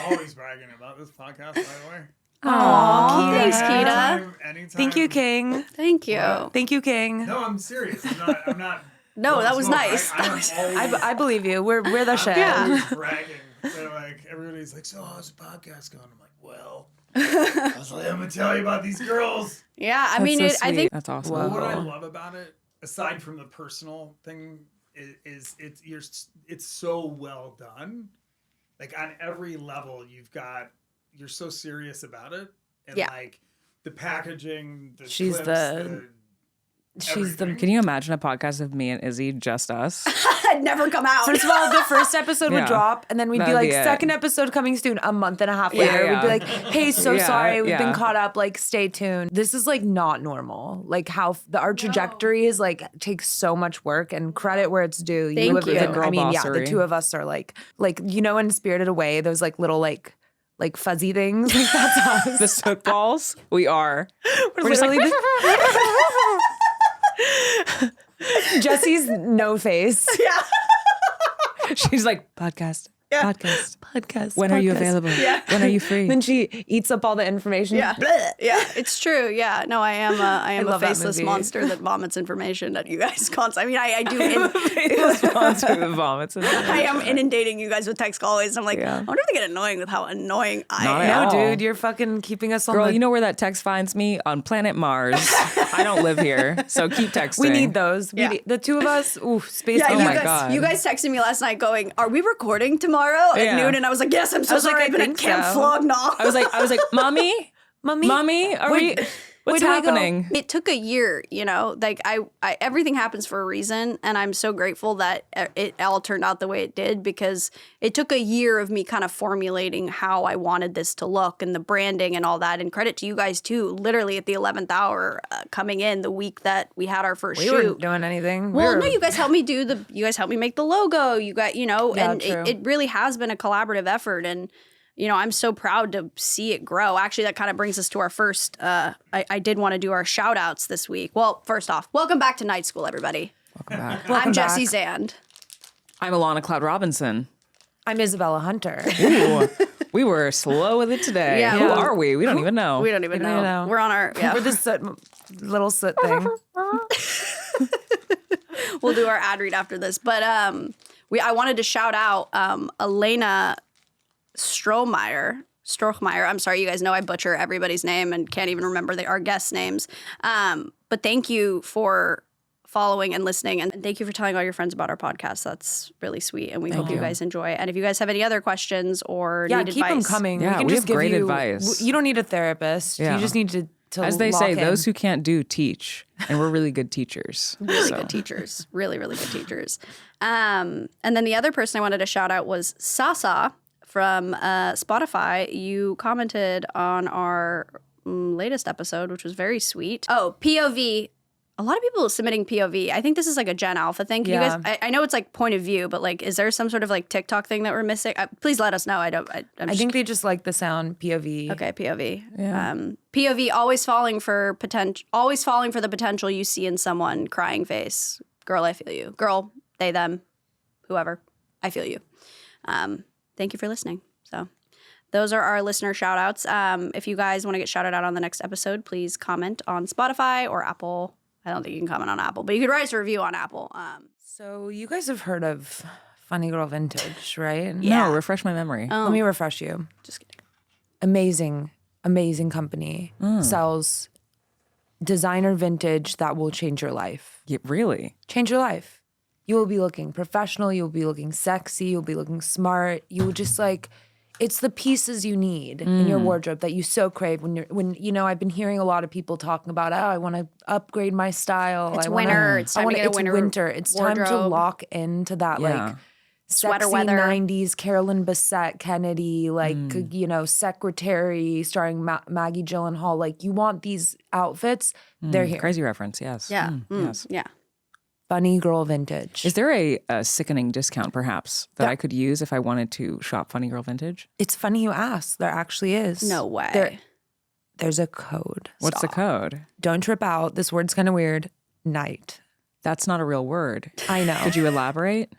always bragging about this podcast, by the way. Aw, thanks, Keida. Anytime. Thank you, King. Thank you. What? Thank you, King. No, I'm serious. I'm not. No, that was smoke. nice. I believe you. We're the shit. I'm always bragging. They're like, everybody's like, so how's the podcast going? I'm like, well, I was like, I'm gonna tell you about these girls. Yeah, I mean, That's so I think that's awesome. Whoa. What I love about it, aside from the personal thing, is it's so well done. Like on every level, you're so serious about it, and like the packaging, the She's clips, the Can you imagine a podcast of me and Izzy, just us? I'd never come out. First of all, the first episode would Yeah. drop, and then we'd be That'd like, be it. second episode coming soon, a month and a half later. Yeah. We'd be like, hey, so Yeah, sorry, we've been yeah. caught up, like, stay tuned. This is, like, not normal. Like, how our trajectory is, like, takes so much work, and credit where it's due. Thank you. I mean, yeah, the Girl-bossery. two of us are, like, you know, in Spirited Away, those, like, little, like fuzzy things. Like, that's us. The soot balls? We are. We're just like, Jesse's no face. Yeah. She's like, podcast. Podcast. When are you podcast. available? Yeah. When are you free? Then she eats up all the information. Yeah, yeah, it's true. Yeah, no, I am a love that faceless movie. monster that vomits information at you guys constantly. I mean, I do. Sponsor the vomits. I am inundating you guys with text always. I'm like, Yeah. I wonder if they get annoying with how annoying I Not am. at No, all. dude, you're fucking keeping us on Girl, the... you know where that text finds me? On planet Mars. I don't live here, so keep texting. we need those. Yeah. The two of us, ooh, space. Yeah, Oh you my guys, God. you guys texted me last night going, "Are we recording tomorrow at Yeah. noon?" And I was like, "Yes, I'm so was like, sorry. I I've been at think Camp so. Flognaw." I was like, mommy, Mommy, are we? What's do I go? happening? It took a year, you know, like I everything happens for a reason. And I'm so grateful that it all turned out the way it did, because it took a year of me kind of formulating how I wanted this to look and the branding and all that. And credit to you guys too, literally at the 11th hour coming in the week that we had our first we shoot. weren't doing anything. Well, no, you guys helped me you guys helped me make the logo. You got, you know, Yeah, and true. it really has been a collaborative effort. And, you know, I'm so proud to see it grow. Actually, that kind of brings us to our first, I did want to do our shout outs this week. Well, first off, welcome back to Night School, everybody. Welcome back. Welcome I'm Jessie back. Zand. I'm Alana Cloud Robinson. I'm Isabella Hunter. Ooh, we were slow with it today. Yeah. Who Yeah. are we? We don't even know. We don't even don't even know. know. We're on our, We're this little soot thing. we'll do our ad read after this. But I wanted to shout out Elena Strohmeyer. I'm sorry, you guys know I butcher everybody's name and can't even remember our guests' names. But thank you for following and listening, and thank you for telling all your friends about our podcast. That's really sweet, and we hope you guys enjoy it. And if you guys have any other questions or Yeah, need keep them advice, coming. Yeah, can we just have give great you, advice. You don't need a therapist. Yeah. You just need to As they lock say, in. those who can't do teach, and we're really good teachers. really So, good teachers, really good teachers. And then the other person I wanted to shout out was Sasa from Spotify. You commented on our latest episode, which was very sweet. Oh, POV. A lot of people submitting POV. I think this is like a Gen Alpha thing. Can you Yeah. guys, I know it's like point of view, but like, is there some sort of like TikTok thing that we're missing? Please let us know. I'm I think they just like the sound POV. Okay, POV. Yeah. POV, always falling for the potential you see in someone. Crying face. Girl, I feel you. Girl, they, them, whoever. I feel you. Thank you for listening. So those are our listener shout outs. If you guys want to get shouted out on the next episode, please comment on Spotify or Apple. I don't think you can comment on Apple, but you could write us a review on Apple. So you guys have heard of Funny Girl Vintage, right? Yeah. No, refresh my memory. Let me refresh you. Just kidding. Amazing company. Sells designer vintage that will change your life. Yeah, really? Change your life. You will be looking professional. You'll be looking sexy. You'll be looking smart. You will just like, it's the pieces you need in your wardrobe that you so crave when you know, I've been hearing a lot of people talking about, oh, I want to upgrade my style. It's I wanna- winter. It's I time to wanna- get a it's winter It's time to wardrobe. lock into that Yeah. like Sweater sexy weather. 90s Carolyn Bessette Kennedy, like, you know, Secretary starring Maggie Gyllenhaal. Like, you want these outfits, they're here. Crazy reference, yes. Yeah. Yes. Yeah. Funny Girl Vintage. Is there a sickening discount, perhaps, that I could use if I wanted to shop Funny Girl Vintage? It's funny you ask. There actually is. No way. There's a code. What's the code? Don't trip out. This word's kind of weird. Night. That's not a real word. I know. Could you elaborate?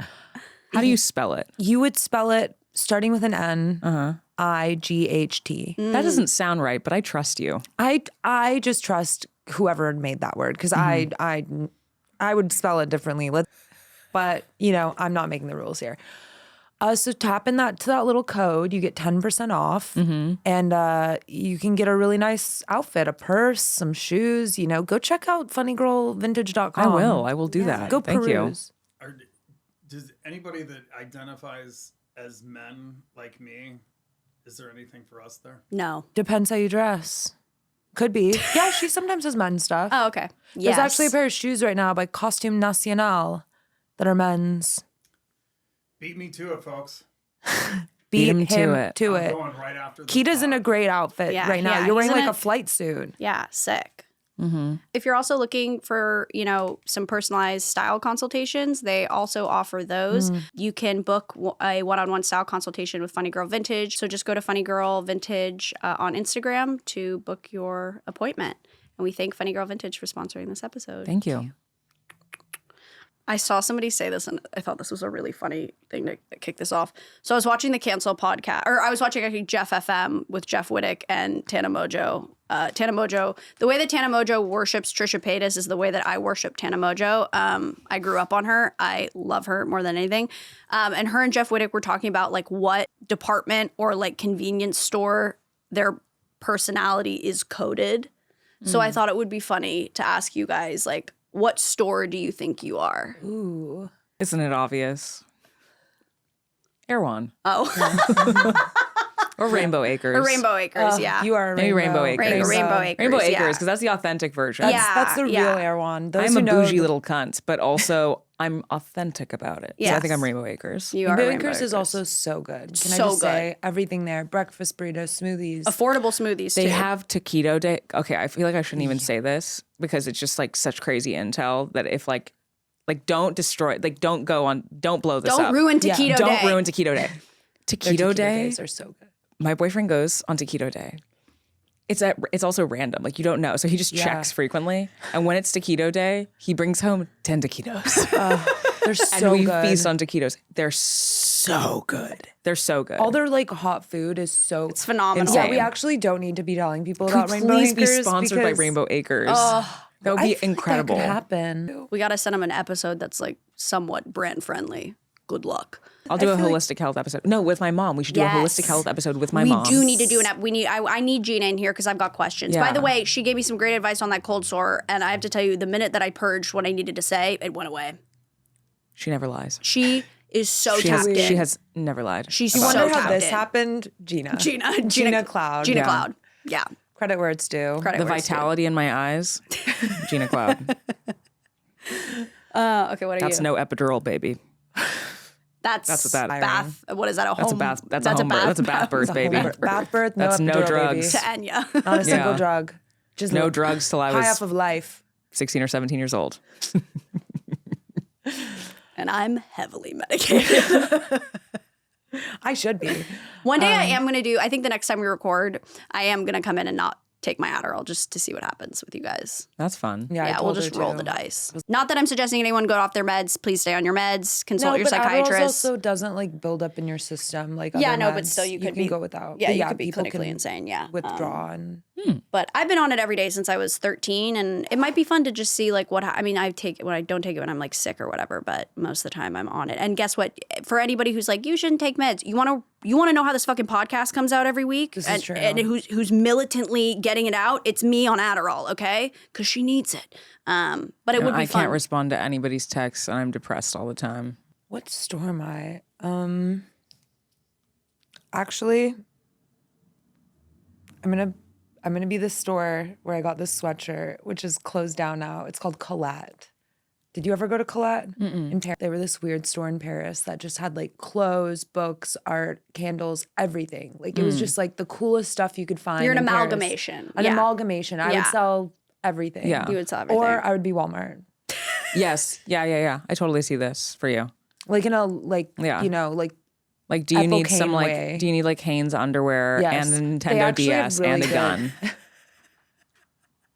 How do you spell it? You would spell it starting with an N, That doesn't sound right, but I trust you. I just trust whoever made that word because I would spell it differently. But you know, I'm not making the rules here. So tap in to that little code, you get 10% off, and you can get a really nice outfit, a purse, some shoes. You know, go check out funnygirlvintage.com. I will do that. Go Thank peruse. Does anybody that identifies as men like me, is there anything for us there? No. Depends how you dress. Could be. Yeah, she sometimes has men's stuff. Oh, okay. Yes. There's actually a pair of shoes right now by Costume Nacional that are men's. Beat me to it, folks. Beat him him to it. to I'm it. going right after this. Keida's in a pod. great outfit Yeah, right now. yeah, You're wearing he's in like a it. flight suit. Yeah, sick. If you're also looking for, you know, some personalized style consultations, they also offer those. You can book a one-on-one style consultation with Funny Girl Vintage. So just go to Funny Girl Vintage on Instagram to book your appointment. And we thank Funny Girl Vintage for sponsoring this episode. Thank you. I saw somebody say this, and I thought this was a really funny thing to kick this off. So I was watching the Cancel podcast, or I was watching actually Jeff FM with Jeff Wittick and Tana Mojo. Tana Mojo, the way that Tana Mojo worships Trisha Paytas is the way that I worship Tana Mojo. I grew up on her. I love her more than anything. And her and Jeff Wittick were talking about like what department or like convenience store their personality is coded. So I thought it would be funny to ask you guys, like, what store do you think you are? Ooh. Isn't it obvious? Erewhon. Oh. Or Rainbow Acres. Or Rainbow Acres, yeah. You are Maybe Rainbow Acres. Rainbow Acres. Rainbow yeah. Acres, because that's the authentic version. Yeah. That's the real yeah. Erewhon. Those I'm who a know bougie little cunt, but also I'm authentic about it. So I think Yes. I'm Rainbow Acres. You are Rainbow Rainbow Acres is Acres. also so good. Can I So just say everything there? Breakfast burritos, smoothies. Affordable smoothies, They too. have taquito day. Okay, I feel like I shouldn't even say this because it's just like such crazy intel that if like don't destroy, like don't blow this up. Don't ruin Yeah. Taquito Don't Day. ruin taquito day. Their Taquito day. days are so good. My boyfriend goes on taquito day. It's also random. Like you don't know. So he just Yeah. checks frequently. And when it's taquito day, he brings home 10 taquitos. They're and so we good. feast on taquitos. They're so good. They're so good. All their like hot food is so. It's phenomenal. Yeah, Insane. we actually don't need to be telling people Could about Rainbow please be Acres sponsored by because Rainbow Acres. That would I be feel incredible. Like that could happen. We got to send them an episode that's like somewhat brand friendly. Good luck. I'll do a feel like- holistic health episode. No, with my mom. We should do a holistic Yes. health episode with my We mom. do need to do an I need Gina in here because I've got questions. By Yeah. the way, she gave me some great advice on that cold sore, and I have to tell you, the minute that I purged what I needed to say, it went away. She never lies. She is so She tapped in. has never lied. She's You so wonder how tapped this in. happened? Gina Gina Cloud. Gina Yeah. Cloud. Yeah. Credit where it's due. Credit the where it's due. vitality in my eyes, Gina Cloud. Okay, what are That's you? no epidural, baby. That's what that- bath. What is that? That's a bath. That's a home birth. That's a bath birth, baby. Bath birth, no That's no epidural, drugs. to baby. Enya. Not a single Yeah. drug. Just No drugs till I high was off of life. 16 or 17 years old. And I'm heavily medicated. I should be. One day I am going to do, I think the next time we record, I am going to come in and not take my Adderall just to see what happens with you guys. That's fun. Yeah, I Yeah, we'll told her just roll to. the dice. Not that I'm suggesting anyone go off their meds. Please stay on your meds. Consult No, your but psychiatrist. Adderall also doesn't like build up in your system like Yeah, other no, but meds. still you could can be- go without. yeah, But you could be people clinically can insane. Yeah. Withdraw and But I've been on it every day since I was 13, and it might be fun to just see like what I mean. I take it when I don't take it when I'm like sick or whatever, but most of the time I'm on it. And guess what? For anybody who's like, you shouldn't take meds, you want to know how this fucking podcast comes out every week, This is and, true. and who's militantly getting it out? It's me on Adderall, okay? Because she needs it. But it would be I fun. can't respond to anybody's texts, and I'm depressed all the time. what store am I? Actually, I'm gonna be the store where I got this sweatshirt, which is closed down now. It's called Colette. Did you ever go to Colette in Paris? They were this weird store in Paris that just had like clothes, books, art, candles, everything. Like it was just like the coolest stuff you could find. You're an in Paris. amalgamation. An Yeah. amalgamation. I would Yeah. sell everything. Yeah. You would sell everything. Or I would be Walmart. Yes. Yeah. I totally see this for you. Like in a like Yeah. you know like Like, do you need Apple some cane like, way. do you need like Hanes underwear Yes. and a They Nintendo actually have DS really and a good- gun?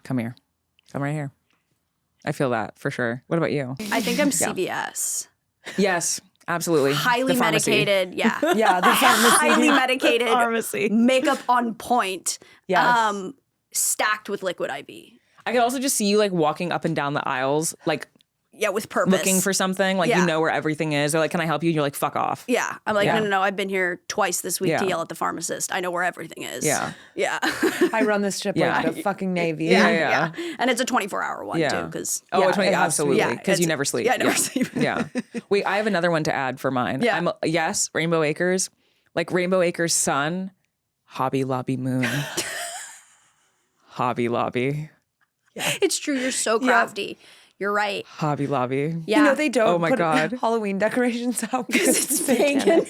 Come here. Come right here. I feel that for sure. What about you? I think I'm CVS. Yes. Absolutely. highly The pharmacy. medicated. Yeah. Yeah, the pharmacy. Highly medicated. Pharmacy. Makeup on point. Yes. Stacked with liquid IV. I could also just see you like walking up and down the aisles, like Yeah, with purpose. looking for something, like Yeah. you know where everything is. They're like, "Can I help you?" And you're like, "Fuck off." Yeah. I'm like, Yeah. no. I've been here twice this week to Yeah. yell at the pharmacist. I know where everything is. Yeah. Yeah. I run this ship Yeah. like the fucking Navy. Yeah. And it's a 24-hour one Yeah. too, because Oh, Yeah, it's 20, it has to be. absolutely. Yeah, Because you it's- never sleep. yeah, I never sleep. Yeah. Wait, I have another one to add for mine. Yeah. Yes, Rainbow Acres. Like Rainbow Acres Sun, Hobby Lobby Moon. Hobby Lobby. it's true. You're so crafty. You're right. Hobby Lobby. Yeah. You know they don't Oh my put God. Halloween decorations out because it's pagan.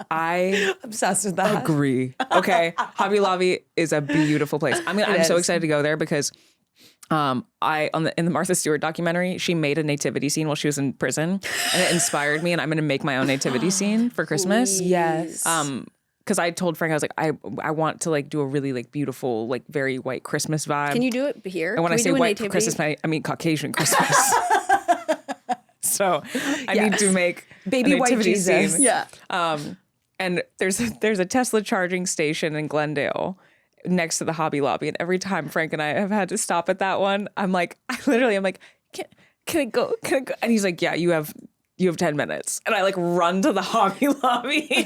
I Obsessed with that. agree. Okay. Hobby Lobby is a beautiful place. I'm so is. excited to go there because in the Martha Stewart documentary, she made a nativity scene while she was in prison, and it inspired me. And I'm going to make my own nativity scene for Christmas. Yes. Because I told Frank, I was like, I want to like do a really like beautiful, like very white Christmas vibe. Can you do it here? And when Can I we say do a white nativity? Christmas, I mean Caucasian Christmas. So I need to make Baby a white nativity Jesus. scene. Yeah. And there's a Tesla charging station in Glendale next to the Hobby Lobby, and every time Frank and I have had to stop at that one, I'm like, can I go? And he's like, yeah, you have 10 minutes. And I like run to the Hobby Lobby. I'm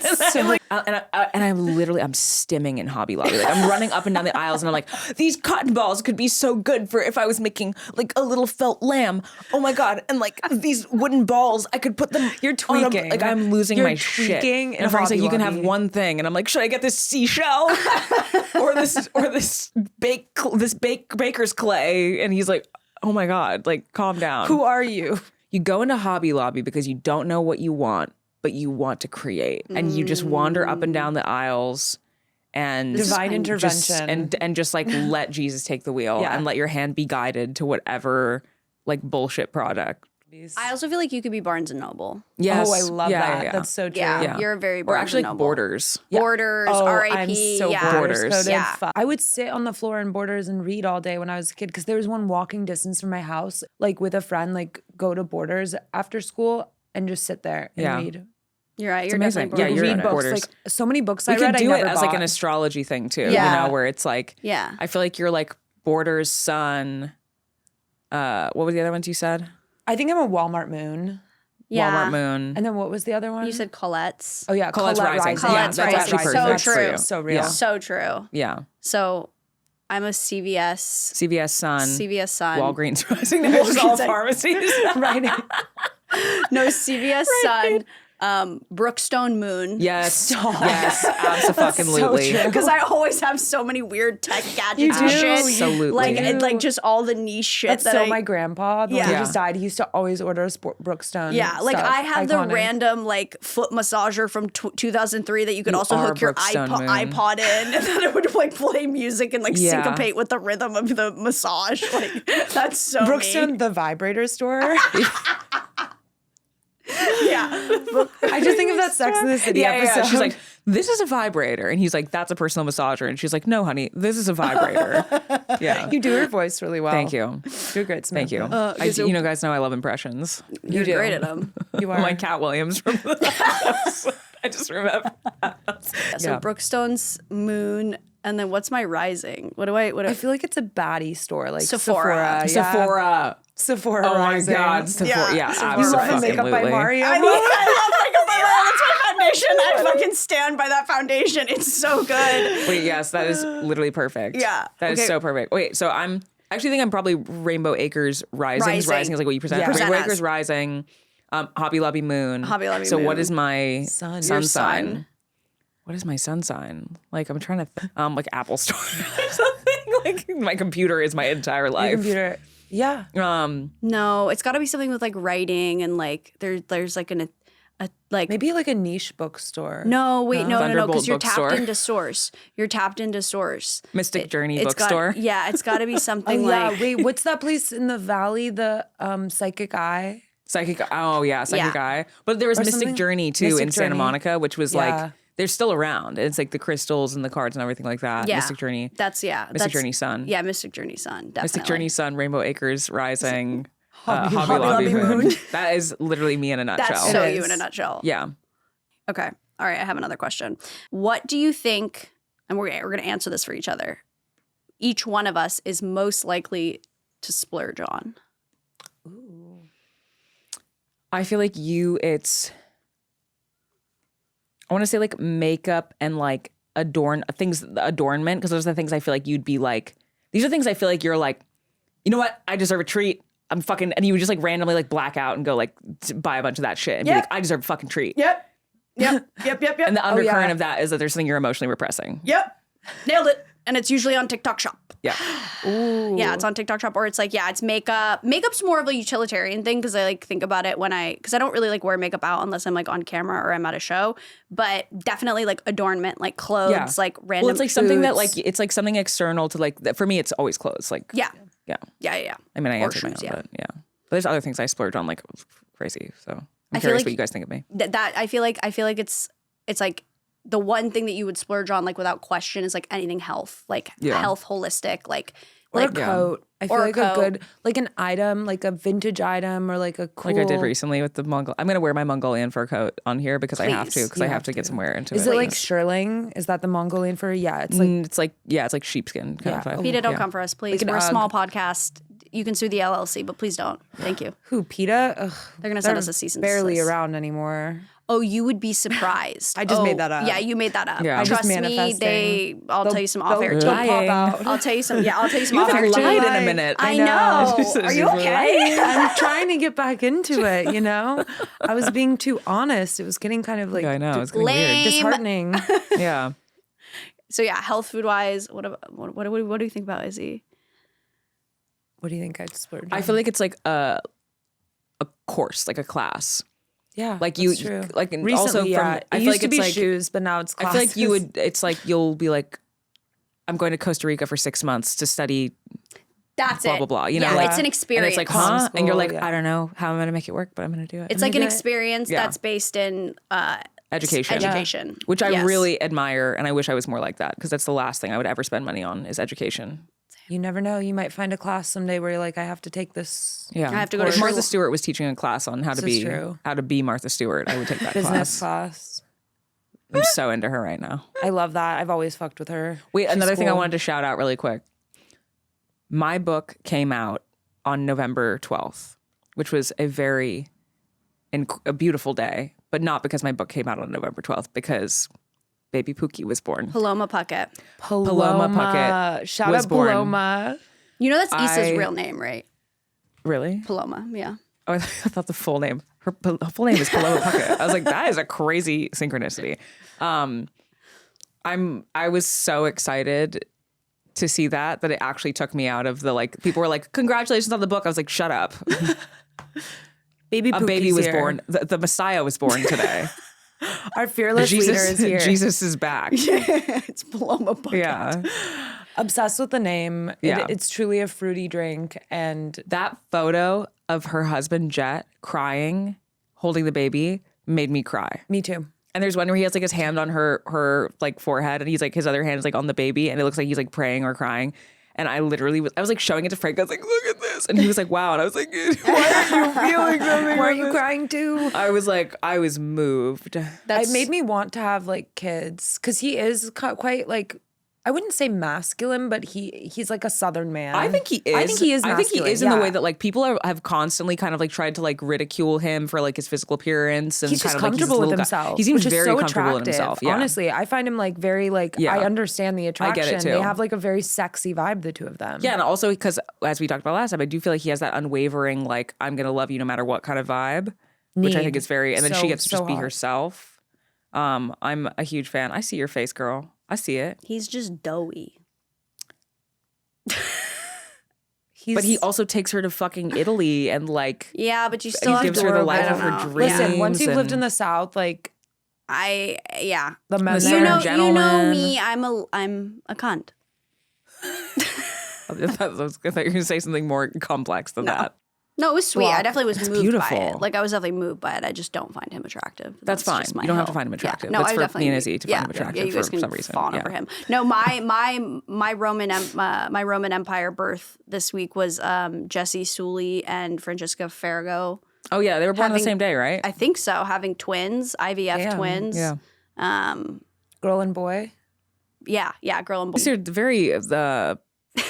stimming in Hobby Lobby. Like I'm running up and down the aisles and I'm like, these cotton balls could be so good for if I was making like a little felt lamb. Oh my God. And like these wooden balls, I could put them. You're tweaking. Like I'm losing You're my shit. tweaking in And Frank's like, Hobby you can have Lobby. one thing. And I'm like, should I get this seashell or this baker's clay? And he's like, oh my God, like calm down. Who are you? You go into Hobby Lobby because you don't know what you want, but you want to create. And you just wander up and down the aisles and Divine intervention. and just like let Jesus take the wheel Yeah. and let your hand be guided to whatever like bullshit product. I also feel like you could be Barnes and Noble. Yes. Oh, I love Yeah, that. yeah, yeah. That's so true. Yeah, Yeah. you're a very Or Barnes actually and like Noble. Borders. Borders, Oh, R.I.P. I'm so yeah. Borders. coded. Yeah. I would sit on the floor in Borders and read all day when I was a kid because there was one walking distance from my house, like with a friend, like go to Borders after school and just sit there and Yeah. read. You're right. You're amazing. definitely Yeah, Borders. you're read at books. Borders. Like so many books We I could read. do I it never as like bought. an astrology thing too, Yeah. you know, where it's like, Yeah. I feel like you're like Borders, Sun. What were the other ones you said? I think I'm a Walmart moon. Yeah. Walmart Moon. And then what was the other one? You said Colette's. oh yeah, Colette's Rising. Colette's Yeah, that's Rising. actually So perfect true. for you. So real. Yeah. So true. Yeah. So I'm a CVS. CVS Sun. CVS Sun. Walgreens Rising. They're just all Walgreens- pharmacies. right. No, CVS Sun. Brookstone Moon. Yes. Yes. Absolutely. true. Because I always have so many weird tech gadgets and do. shit. Absolutely. Like, You and like just all the niche shit That's that so I, my grandpa, the one Yeah. who just died, he used to always order Brookstone. Yeah, like stuff. I have the Iconic. random like foot massager from 2003 that you could You also are hook your Brookstone Moon. iPod in, and then it would like play music and like Yeah. syncopate with the rhythm of the massage. Like that's so me. Brookstone, the vibrator store. Yeah, I just think of that Sex in the City episode. She's like, this is a vibrator. And he's like, that's a personal massager. And she's like, no, honey, this is a vibrator. Yeah. you do her voice really well. Thank you. You're great, Thank you. so- you know, guys know I love impressions. you're do. great at them. You are. I'm like Cat Williams from the house. I just remember. So Yeah. Brookstone's Moon, and then what's my Rising? What do I? I feel like it's a baddie store, like Sephora. Sephora. Yeah. Sephora. Sephora. Oh my Rising. God. Sephora. Yeah, Sephora. You love the absolutely. makeup by Mario. I love Makeup. That's my foundation. I fucking stand by that foundation. It's so good. Wait, yes, that is literally perfect. Yeah. That is Okay. so perfect. Wait, so I actually think I'm probably Rainbow Acres Rising. Rising. Rising is like what you present. Yeah. Rainbow Present Acres as. Rising, Hobby Lobby Moon. Hobby Lobby so what Moon. is my Sun. sun Your sign? sun. What is my sun sign? Like I'm trying to like Apple Store or something. Like my computer is my entire Your life. computer. Yeah. No, it's got to be something with like writing and like there's like a like Maybe like a niche bookstore. no wait no Thunderbolt because you're bookstore. tapped into source. You're tapped into source. Mystic Journey It's bookstore. Yeah, it's got to be Oh, something yeah. like Wait, what's that place in the valley? The Psychic Eye? Psychic. Oh yeah, Psychic Yeah. Eye. But there was Or Mystic something? Journey too Mystic in Santa Journey. Monica, which was Yeah. like they're still around. It's like the crystals and the cards and everything like that. Yeah. Mystic Journey. that's Mystic Journey Sun. Yeah, Mystic Journey Sun. Definitely. Mystic Journey Sun, Rainbow Acres Rising, Hobby Lobby moon. That is literally me in a nutshell. That's so It you is. in a nutshell. Yeah. Okay. All right. I have another question. What do you think, and we're going to answer this for each other, each one of us is most likely to splurge on? I feel like I want to say like makeup and like adornment, because those are the things I feel like you'd be like, these are things I feel like you're like, you know what? I deserve a treat. I'm fucking, and you would just like randomly like black out and go like buy a bunch of that shit and be like, I deserve a fucking treat. Yep. Yep. And the undercurrent of that is that there's something you're emotionally repressing. Yep. Nailed it. And it's usually on TikTok Shop. Yeah. Ooh. Yeah, it's on TikTok Shop, or it's like, it's makeup. Makeup's more of a utilitarian thing because I like think about it because I don't really like wear makeup out unless I'm like on camera or I'm at a show. But definitely like adornment, like clothes, like random. Well, it's like something that foods. like, it's like something external to like, for me, it's always clothes. Like, Yeah. Yeah. I mean, I Or answered my own, shoes, yeah. but yeah. But there's other things I splurge on like crazy. So I'm I feel curious like what you guys think of me. That I feel like it's like the one thing that you would splurge on like without question is like anything health, like health, holistic, like Or a coat. I feel Or a like coat. a good, like an item, like a vintage item or like a cool. Like I did recently with the Mongol. I'm going to wear my Mongolian fur coat on here because I have to, Please. because I have to get some wear into Is it. it like shearling? Is that the Mongolian fur? Yeah, it's like it's like sheepskin kind of vibe. PETA, don't Yeah. come for us, please. an We're a UGG. small podcast. You can sue the LLC, but please don't. Thank you. who PETA? Ugh, They're gonna send us a cease and barely desist. around anymore. Oh, you would be surprised. I just made that up. Yeah, you made that up. Yeah. I'm just Trust me, manifesting. I'll tell you some off air They'll too. pop out. I'll tell you some. Yeah, I'll tell you some You off air haven't too. lied in a Like, minute. I know. She's Are you okay? lying. I'm trying to get back into it, you know? I was being too honest. It was getting kind of like Yeah, I know. It's getting Lame. weird. disheartening. Yeah. So yeah, health food wise, what do you think about Izzy? What do you think I'd splurge I on? feel like it's like a course, like a class. Yeah, Like that's you, true. like and Recently, also from, yeah. I It feel used like to it's be like, shoes, but now it's I classes. feel like you would, it's like you'll be like, I'm going to Costa Rica for 6 months to study That's blah, it. blah, blah. You know, yeah, like- it's an and experience. it's like, huh? And you're like, Homeschool, yeah. I don't know how I'm going to make it work, but I'm going to do it. It's I'm like gonna an do it. experience Yeah. that's based in Education. Education, Which I Yes. really admire, and I wish I was more like that because that's the last thing I would ever spend money on is education. You never know. You might find a class someday where you're like, I have to take this Yeah, I have to go to If Martha school. Stewart was teaching a class on how to This is be true. Martha Stewart, I would take that business class. class. I'm so into her right now. I love that. I've always fucked with her. Wait, She's another thing I cool. wanted to shout out really quick. My book came out on November 12th, which was a beautiful day, but not because my book came out on November 12th, because baby Pookie was born. Paloma Puckett. Paloma Puckett Shout was out born. Paloma. You know that's Issa's I- real name, right? Really? Paloma. Yeah. Oh, I thought the full name. Her full name is Paloma Puckett. I was like, that is a crazy synchronicity. I was so excited to see that it actually took me out of the like. People were like, "Congratulations on the book." I was like, "Shut up." Baby A baby Pookie's was here. born. The Messiah was born today. Our fearless leader is here. Jesus is back. It's Paloma Puckett. Yeah. Obsessed with the name. Yeah. It's truly a fruity drink. And That photo of her husband Jet crying, holding the baby, made me cry. me too. And there's one where he has like his hand on her like forehead, and he's like his other hand is like on the baby, and it looks like he's like praying or crying. And I was like showing it to Frank. I was like, look at this, and he was like, wow. And I was like, why are you feeling something? Why are from you this? crying too? I was moved. It made me want to have like kids because he is quite like, I wouldn't say masculine, but he's like a Southern man. I think he is. I think he is. I think he masculine, is in the yeah. way that like people have constantly kind of like tried to like ridicule him for like his physical appearance and He's kind just of like comfortable with little guy. himself. He seems which is very so comfortable with attractive. himself. Yeah. Honestly, I find him like very like Yeah. I understand the I attraction. get it, too. They have like a very sexy vibe, the two of them. Yeah, and also because as we talked about last time, I do feel like he has that unwavering like I'm gonna love you no matter what kind of vibe, which I think Need. is very. And then she So, gets to so just be hot. herself. I'm a huge fan. I see your face, girl. I see it. He's just doughy. He's, But he also takes her to fucking Italy and like Yeah, but you still he have gives to her the work. life I of don't her know. dreams. listen. Once you've lived in and- the South, like Yeah. the men The You there. know, Southern you know gentleman. me. I'm a cunt. I thought you were gonna say something more complex than that. No, it was sweet. I Block. definitely was moved beautiful. by it. Like I was definitely moved by it. I just don't find him attractive. That's fine. just my You don't have to hill. find him attractive. Yeah. No, That's I for definitely me and Izzy to find him attractive Yeah, you guys for can some reason. fawn Yeah. over him. No, my Roman Empire birth this week was Jessie Sully and Francesca Farrago. Oh yeah, they were born on the Having- same day, right? I think so. Having twins, IVF Damn. twins. Yeah. Girl and boy. Yeah, girl and boy. These are very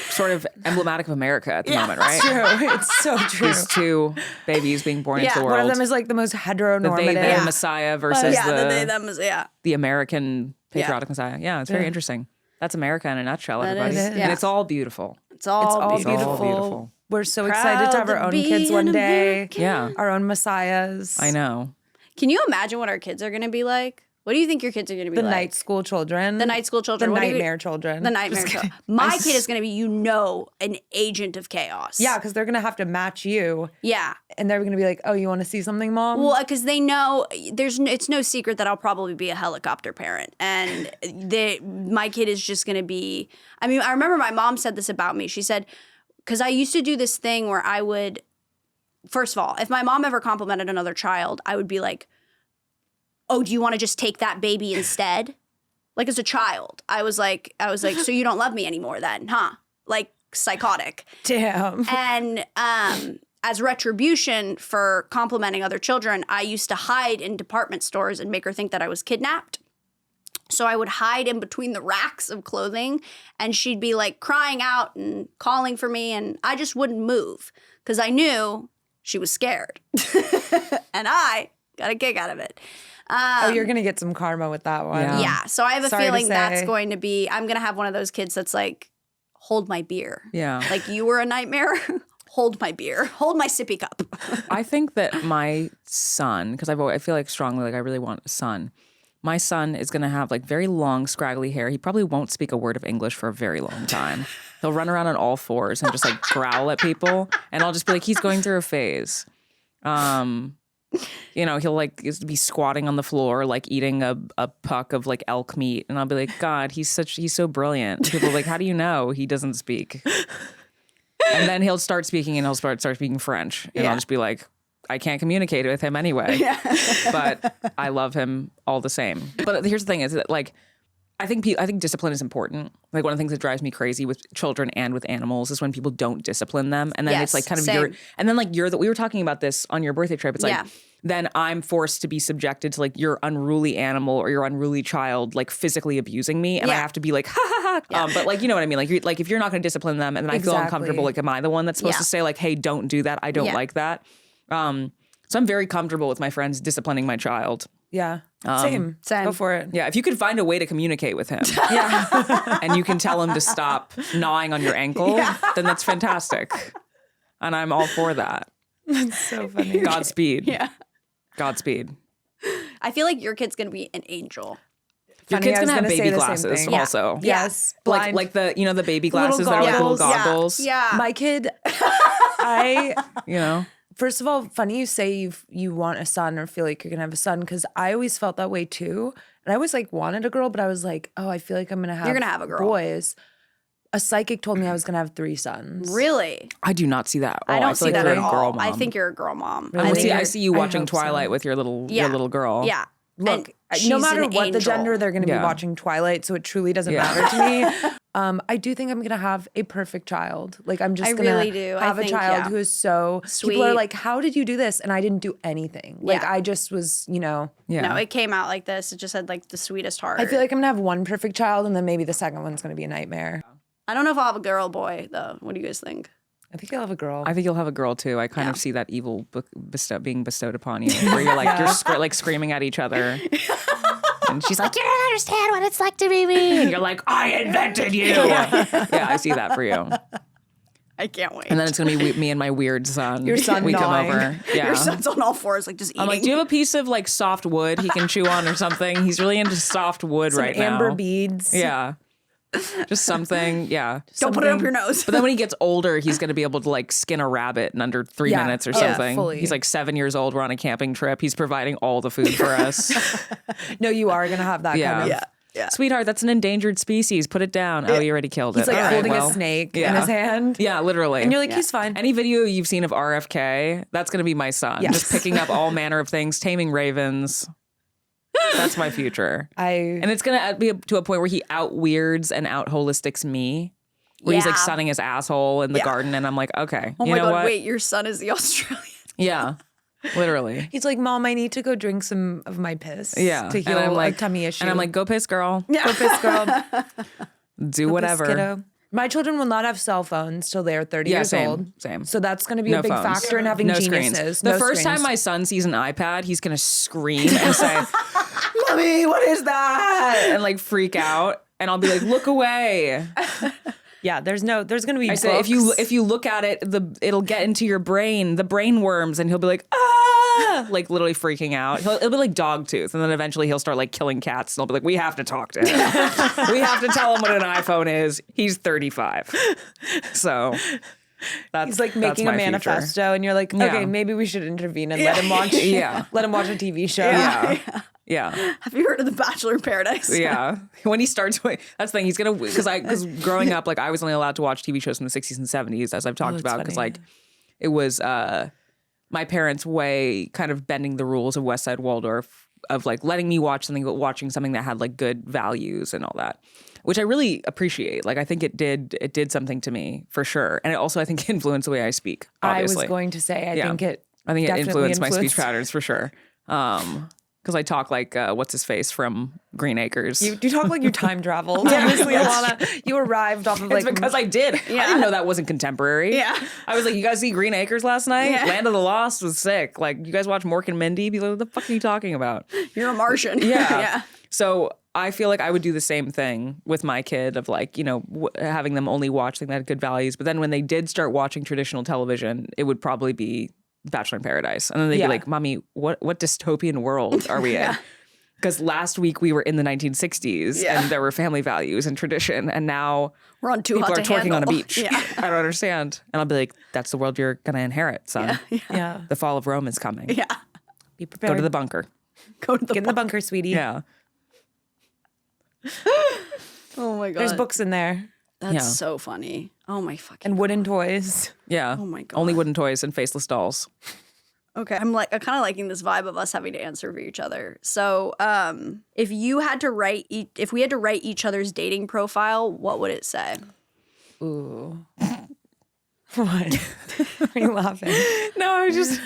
sort of emblematic of America at the moment, right? True. It's so true. These two babies being born into Yeah. the One world. of them is like the most the heteronormative. they, them Yeah. Messiah versus yeah, the, the they them is the American patriotic Messiah. Yeah, it's very interesting. That's America in a nutshell, That everybody. is, yeah. And it's all beautiful. It's all, It's all beautiful. beautiful. beautiful. We're so Proud excited to have our to own be kids an one day. American. Yeah, Our own messiahs. I know. Can you imagine what our kids are going to be like? What do you think your kids are going to be The like? night school children. The night school The children. What do you- nightmare children. The nightmare children. My kid is going to be, an agent of chaos. Yeah, because they're going to have to match you. Yeah. And they're going to be like, oh, you want to see something, mom? Well, because they know it's no secret that I'll probably be a helicopter parent, and my kid is just going to be. I mean, I remember my mom said this about me. She said, because I used to do this thing where I would, first of all, if my mom ever complimented another child, I would be like, "Oh, do you want to just take that baby instead?" Like as a child, I was like, so you don't love me anymore then, huh? Like psychotic. Damn. And as retribution for complimenting other children, I used to hide in department stores and make her think that I was kidnapped. So I would hide in between the racks of clothing, and she'd be like crying out and calling for me, and I just wouldn't move because I knew she was scared. And I got a kick out of it. Oh, you're going to get some karma with that one. Yeah. Yeah. So I have a Sorry to feeling that's say. going to be, I'm going to have one of those kids that's like, hold my beer. Yeah. Like you were a nightmare. Hold my beer. Hold my sippy cup. I think that my son, because I feel like strongly, like I really want a son. My son is going to have like very long, scraggly hair. He probably won't speak a word of English for a very long time. He'll run around on all fours and just like growl at people. And I'll just be like, he's going through a phase. He'll like be squatting on the floor, like eating a puck of like elk meat. And I'll be like, God, he's so brilliant. And people are like, how do you know he doesn't speak? And then he'll start speaking and he'll start speaking French. And I'll just be like, I can't communicate with him anyway. But I love him all the same. But here's the thing is that like, I think discipline is important. Like one of the things that drives me crazy with children and with animals is when people don't discipline them. And then Yes, it's like kind of same. we were talking about this on your birthday trip. It's like, Yeah. then I'm forced to be subjected to like your unruly animal or your unruly child, like physically abusing me. And I Yeah. have to be like, ha ha ha. But like, you know what I mean? Like if you're not going to discipline them and then I feel Exactly. uncomfortable, like, am I the one that's supposed Yeah. to say like, hey, don't do that. I don't Yeah. like that. So I'm very comfortable with my friends disciplining my child. Yeah. Same. Same. Go for it. Yeah, if you could find a way to communicate with him Yeah. and you can tell him to stop gnawing on your ankle, then that's fantastic. And I'm all for that. So funny. Godspeed. Yeah. Godspeed. I feel like your kid's going to be an angel. Your Funny, kid's I was gonna have gonna say baby the same glasses thing. Yeah. also. Yes. Like Blind. the the baby glasses that are like little goggles. Yeah. My kid, You know? first of all, funny you say you want a son or feel like you're gonna have a son because I always felt that way too. And I always like wanted a girl, but I was like, oh, I feel like I'm gonna have You're gonna have a girl. boys. A psychic told me I was gonna have 3 sons. Really? I do not see that. I don't feel see like that you're at a all. girl mom. I think you're a girl mom. Really? I think I you're- see you I watching hope so. Twilight with your little girl. Yeah. Look, And she's no matter an what the angel. gender, they're gonna Yeah. be watching Twilight, so it truly doesn't Yeah. matter to me. I do think I'm gonna have a perfect child. Like I'm just I gonna really do. I have think, a child yeah. who is so Sweet. People are like, how did you do this? And I didn't do anything. Like Yeah. I just was, Yeah. No, it came out like this. It just had like the sweetest heart. I feel like I'm gonna have one perfect child, and then maybe the second one's gonna be a nightmare. I don't know if I'll have a girl or boy though. What do you guys think? I think I'll have a girl. I think you'll have a girl too. I kind Yeah. of see that evil being bestowed upon you, where you're like you're like screaming at each other, and she's like, "You don't understand what it's like to be me," and you're like, "I invented you." Yeah, I see that for you. I can't wait. And then it's gonna be me and my weird son. Your son we come gnawing. over. Yeah. Your son's on all fours, like just eating. I'm like, do you have a piece of like soft wood he can chew on or something? He's really into soft wood Some right amber now. beads. Yeah. Just something. Yeah. Don't put it up your nose. But then when he gets older, he's going to be able to like skin a rabbit in under 3 Yeah. minutes or Oh, yeah, something. fully. He's like 7 years old. We're on a camping trip. He's providing all the food for us. No, you are gonna have that Yeah. kind of Yeah. sweetheart, that's an endangered species. Put it down. Oh, you already killed it. He's like All right, holding well, a snake yeah. in his hand. Yeah, literally. And you're like, he's fine. Any video you've seen of RFK, that's going to be my son. Yes. Just picking up all manner of things, taming ravens. That's my future. And it's going to be to a point where he out-weirds and out-holistics me. Where he's like sunning his asshole in the garden. And I'm like, okay, Oh you my know God, what? wait, your son is the Australian. Yeah, literally. He's like, Mom, I need to go drink some of my piss to And heal I'm like, a tummy issue. And I'm like, go piss, girl. go piss, girl. Do whatever. Kiddo. My children will not have cell phones till they are 30 years same, old. Same. So that's going to be No a big phones. factor in having No geniuses. screens. The first screens. time my son sees an iPad, he's gonna scream and say, "Mommy, what is that?" and like freak out. And I'll be like, "Look away." Yeah, there's going to be I books. say if you look at it, it'll get into your brain, the brain worms, and he'll be like, "Ah!" like literally freaking out. It'll be like dog tooth, and then eventually he'll start like killing cats, and I'll be like, "We have to talk to him. We have to tell him what an iPhone is." He's 35, so that's He's like that's making a my future. manifesto, and you're like, okay, maybe we should intervene and let him watch. Let him watch a TV show. Yeah. Have you heard of The Bachelor in Paradise? Yeah. When he starts, that's the thing. He's going to, because growing up, like I was only allowed to watch TV shows from the 60s and 70s, as I've talked about, because like it was my parents' way kind of bending the rules of West Side Waldorf of like letting me watch something, but watching something that had like good values and all that, which I really appreciate. Like I think it did something to me for sure. And it also, I think, influenced the way I speak, obviously. I was going to say, I think it influenced definitely my speech patterns for sure. Because I talk like what's his face from Green Acres. You talk like you time traveled. Honestly, Alana, you arrived off of like. It's because I did. I didn't know that wasn't contemporary. Yeah. I was like, you guys see Green Acres last night? Yeah. Land of the Lost was sick. Like, you guys watch Mork and Mindy? Be like, what the fuck are you talking about? You're a Martian. Yeah. So I feel like I would do the same thing with my kid of like, you know, having them only watch things that had good values. But then when they did start watching traditional television, it would probably be Bachelor in Paradise. And then they'd be like, Mommy, what dystopian world are we in? Because last week we were in the 1960s and there were family values and tradition. And now we're on Too people Hot are to twerking Handle. on a beach. Yeah. I don't understand. And I'll be like, that's the world you're going to inherit, son. Yeah. The fall of Rome is coming. Yeah. Be prepared. Go to the bunker. Get in the bunker, sweetie. Yeah. Oh my God. There's books in there That's so funny. Oh my fucking. and wooden toys. Yeah. Oh my God. Only wooden toys and faceless dolls. Okay. I'm kind of liking this vibe of us having to answer for each other. So, if we had to write each other's dating profile, what would it say? Ooh. What? Are you laughing? No, I just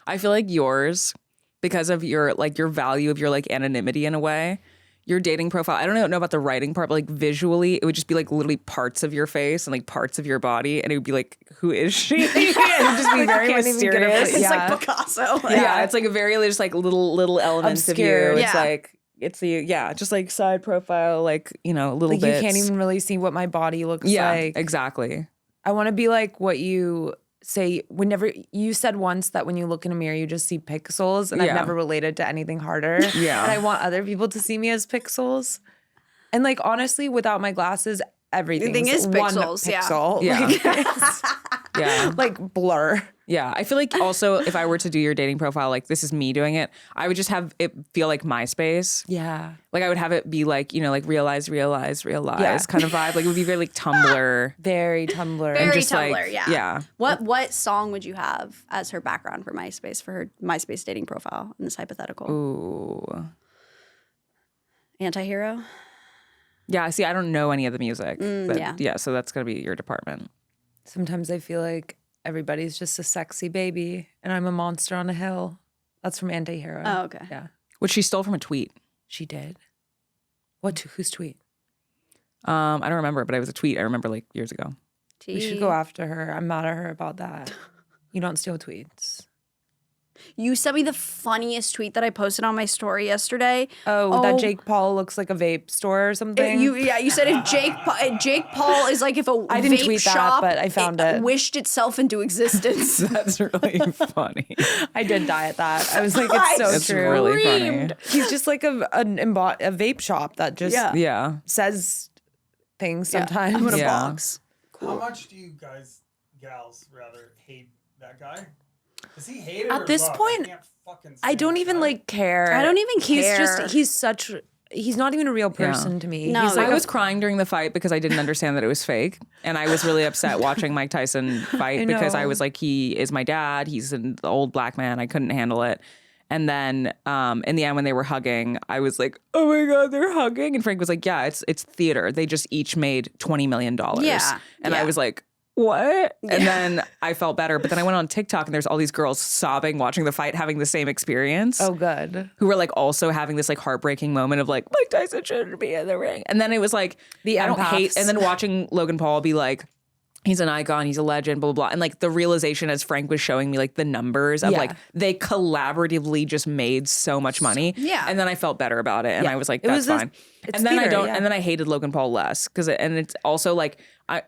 I feel like yours, because of your value of your like anonymity in a way, your dating profile, I don't know about the writing part, but like visually, it would just be like literally parts of your face and like parts of your body. And it would be like, who is she? It would just be very can't even get a mysterious. place. It's Yeah. like Picasso. Yeah, it's like a very just like little elements Obscure. of you. It's Yeah. like, it's the, just like side profile, like, you know, little Like bits. you can't even really see what my body looks Yeah, like. exactly. I want to be like what you say whenever you said once that when you look in a mirror you just see pixels, and I've Yeah. never related to anything harder. Yeah. And I want other people to see me as pixels. And like honestly, without my glasses, everything is one pixels, yeah. pixel. Yeah. Like, it's Yeah. like blur. Yeah, I feel like also if I were to do your dating profile, like this is me doing it, I would just have it feel like MySpace. Yeah. Like I would have it be like, you know, like realize kind of vibe. Like it would be very like Tumblr. Very Tumblr. Very just Tumblr, like, yeah. yeah. What song would you have as her background for MySpace, for her MySpace dating profile in this hypothetical? Ooh. Anti-hero? Yeah, see, I don't know any of the music. yeah. Yeah, so that's going to be your department. Sometimes I feel like everybody's just a sexy baby and I'm a monster on a hill. That's from Anti-Hero. Oh, okay. Yeah. Which she stole from a tweet. She did. Whose tweet? I don't remember, but it was a tweet I remember like years ago. We should go after her. I'm mad at her about that. You don't steal tweets. You sent me the funniest tweet that I posted on my story yesterday. Oh, that Jake Paul looks like a vape store or something? You said if Jake Paul is like if a I didn't vape tweet that, shop but I found it. wished itself into existence. That's really funny. I did die at that. I was like, it's so It's true. really funny. Screamed. He's just like a vape shop that just Yeah. says things I'm sometimes. in a Yeah. box. How much do you gals rather hate that guy? Does he hate it At or this love? point, can't fucking I don't stand even that. like care. I don't even care. He's such he's not even a real person to me. No, He's like I was crying during the fight because I didn't understand that it was fake. And I was really upset watching Mike Tyson fight because I was like, he is my dad. He's the old black man. I couldn't handle it. And then in the end, when they were hugging, I was like, oh my God, they're hugging. And Frank was like, yeah, it's theater. They just each made $20 million. Yeah. And I was like, what? And then I felt better. But then I went on TikTok and there's all these girls sobbing, watching the fight, having the same experience. oh, good. Who were like also having this like heartbreaking moment of like, Mike Tyson shouldn't be in the ring. And then it was like, The I don't hate. empaths. And then watching Logan Paul be like, he's an icon, he's a legend, blah, blah, blah. And like the realization as Frank was showing me like the numbers of like they collaboratively just made so much money. Yeah. And then I felt better about it. And I was like, It that's was fine. it's And then theater, and then I hated Logan Paul less and it's also like,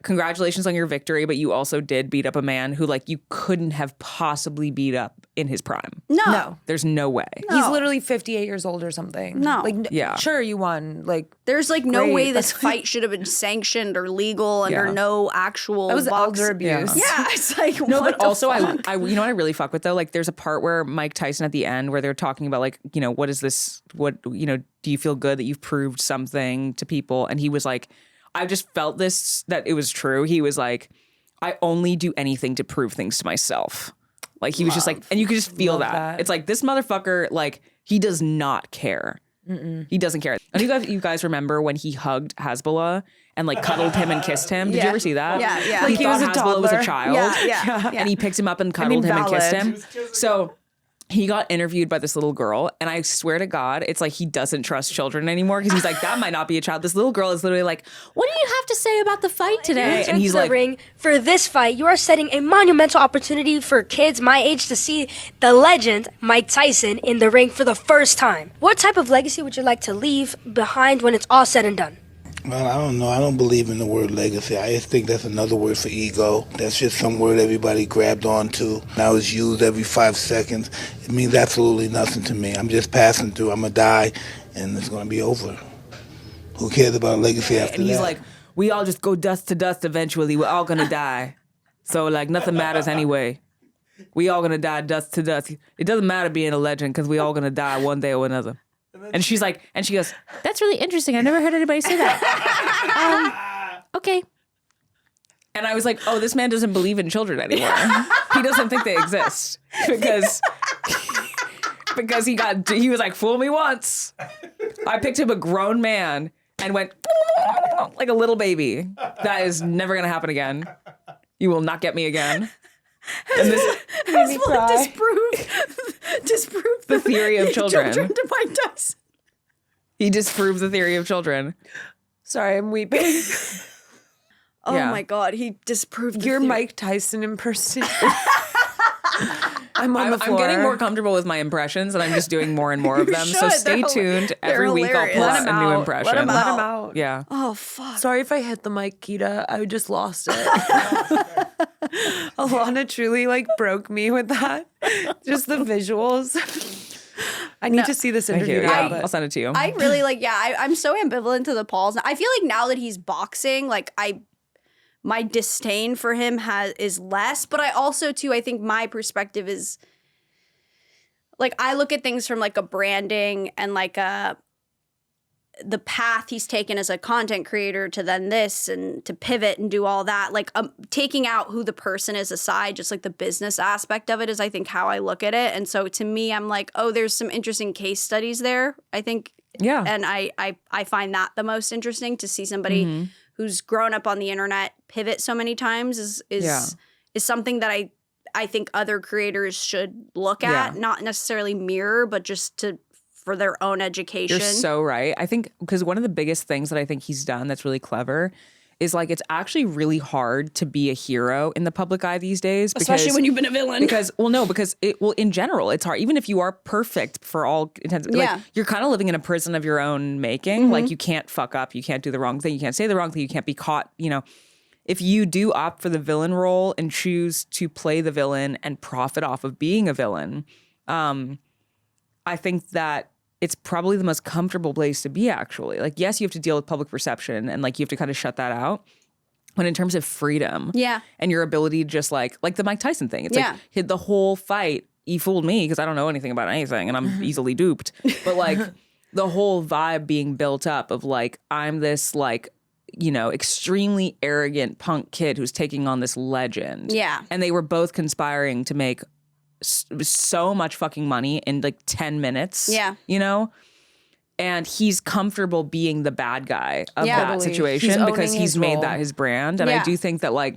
congratulations on your victory, but you also did beat up a man who like you couldn't have possibly beat up in his prime. No. There's no way. He's literally 58 years old or something. No. Like, Yeah. sure, you won. Like, There's like no Great. way this fight should have been sanctioned or legal under Yeah. no actual that was box. elder abuse. Yeah, it's like No, what but also the fuck? I you know what I really fuck with though? Like there's a part where Mike Tyson at the end where they're talking about like, you know, what is this, what, you know, do you feel good that you've proved something to people? And he was like, I just felt this, that it was true. He was like, I only do anything to prove things to myself. Like he was just like, and you could just feel that. It's like this motherfucker, like he does not care. He doesn't care. And you guys remember when he hugged Hezbollah and like cuddled him and kissed him? Did you ever see that? Yeah, yeah. He Like he thought was a Hezbollah was a toddler. child. Yeah. And he picked him up and cuddled him and kissed valid. him. So he got interviewed by this little girl, and I swear to God, it's like he doesn't trust children anymore because he's like, that might not be a child. This little girl is literally like, what do you have to say about the fight today? And he's like, ring for this fight, you are setting a monumental opportunity for kids my age to see the legend Mike Tyson in the ring for the first time. What type of legacy would you like to leave behind when it's all said and done? Well, I don't know. I don't believe in the word legacy. I just think that's another word for ego. That's just some word everybody grabbed onto. Now it's used every 5 seconds. It means absolutely nothing to me. I'm just passing through. I'm going to die, and it's going to be over. Who cares about legacy after that? and he's like, we all just go dust to dust eventually. We're all gonna die. So like nothing matters anyway. We all gonna die dust to dust. It doesn't matter being a legend because we all gonna die one day or another. And she's like, and she goes, that's really interesting. I never heard anybody say that. Okay. And I was like, oh, this man doesn't believe in children anymore. He doesn't think they exist because he was like, fool me once. I picked him a grown man and went like a little baby. That is never going to happen again. You will not get me again. And this Disprove the theory of children. to Mike Tyson. He disproved the theory of children. Sorry, I'm weeping. Oh Yeah. my God, he disproved. You're the theory. Mike Tyson impersonator. I'm on the I'm floor. getting more comfortable with my impressions, and I'm just doing more and more of them. So should. stay They're tuned. they're Every week I'll hilarious. pull Let out him a new out. impression. Let him Let out. him out. Yeah. Oh fuck. Sorry if I hit the mic, Keida. I just lost it. Alana truly like broke me with that. Just the visuals. I need to see this Thank you. interview. Yeah, now, I'll send it to you. I really like. Yeah, I'm so ambivalent to the Pauls. I feel like now that he's boxing, like my disdain for him is less. But I also too, I think my perspective is like I look at things from like a branding and like the path he's taken as a content creator to then this and to pivot and do all that, like taking out who the person is aside, just like the business aspect of it is I think how I look at it. And so to me, I'm like, oh, there's some interesting case studies there, I think. Yeah. And I find that the most interesting to see somebody who's grown up on the internet pivot so many times is something that I think other creators should look at, not necessarily mirror, but just for their own education. You're so right. I think because one of the biggest things that I think he's done that's really clever is like it's actually really hard to be a hero in the public eye these days. Especially when you've been a villain. Because in general, it's hard. Even if you are perfect for all intents, like you're kind of living in a prison of your own making. Like you can't fuck up, you can't do the wrong thing, you can't say the wrong thing, you can't be caught, you know. If you do opt for the villain role and choose to play the villain and profit off of being a villain, I think that it's probably the most comfortable place to be, actually. Like, yes, you have to deal with public perception and like you have to kind of shut that out. But in terms of freedom and your ability to just like the Mike Tyson thing, it's like hit the whole fight. He fooled me because I don't know anything about anything and I'm easily duped. But like the whole vibe being built up of like, I'm this like, you know, extremely arrogant punk kid who's taking on this legend. Yeah. And they were both conspiring to make so much fucking money in like 10 minutes. Yeah. You know? And he's comfortable being the bad guy of Yeah. that Totally. situation He's because owning he's his made role. that his brand. And Yeah. I do think that like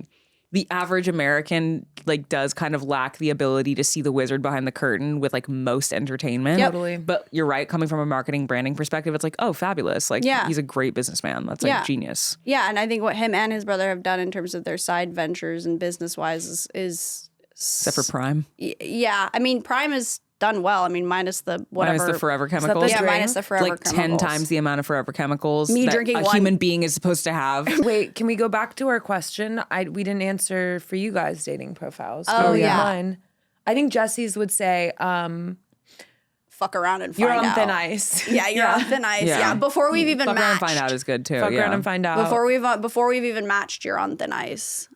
the average American like does kind of lack the ability to see the wizard behind the curtain with like most entertainment. Yep. Totally. But you're right, coming from a marketing branding perspective, it's like, oh, fabulous. Like Yeah. he's a great businessman. That's like Yeah. genius. Yeah, and I think what him and his brother have done in terms of their side ventures and business wise is Except for Prime. yeah. I mean, Prime has done well. I mean, minus the whatever. Minus the forever that the chemicals. yeah, drink? minus the forever like 10 chemicals. times the amount of forever chemicals Me that drinking a one- human being is supposed to have. Wait, can we go back to our question? We didn't answer for you guys dating profiles. Oh, We have yeah. mine. I think Jesse's would say, Fuck around and find you're on out. thin ice. Yeah, you're on thin ice. Yeah. Yeah, before we've even Fuck around and matched. find out is good too. Fuck yeah. around and find out. Before we've even matched, you're on thin ice.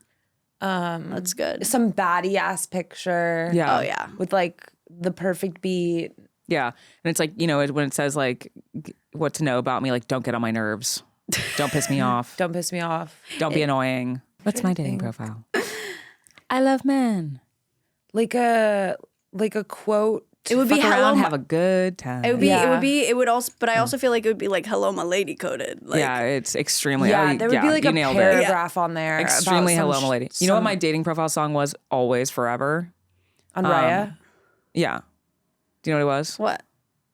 That's good. Some baddie ass picture. Yeah. Oh yeah. With like the perfect beat. Yeah. And it's like, you know, when it says like what to know about me, like don't get on my nerves. Don't piss me off. Don't piss me off. Don't be annoying. What's my dating profile? I love men. Like a quote. It would be Fuck hello. around, have a good time. It would be. It Yeah. would be. It would also. But I also feel like it would be like hello, my lady coded. Like, yeah, it's extremely. Yeah, oh, there would be like you a nailed it. paragraph on there. about Extremely some hello, my lady. You know what my dating profile song was? Always, forever. on Raya? Yeah. Do you know what it was? What?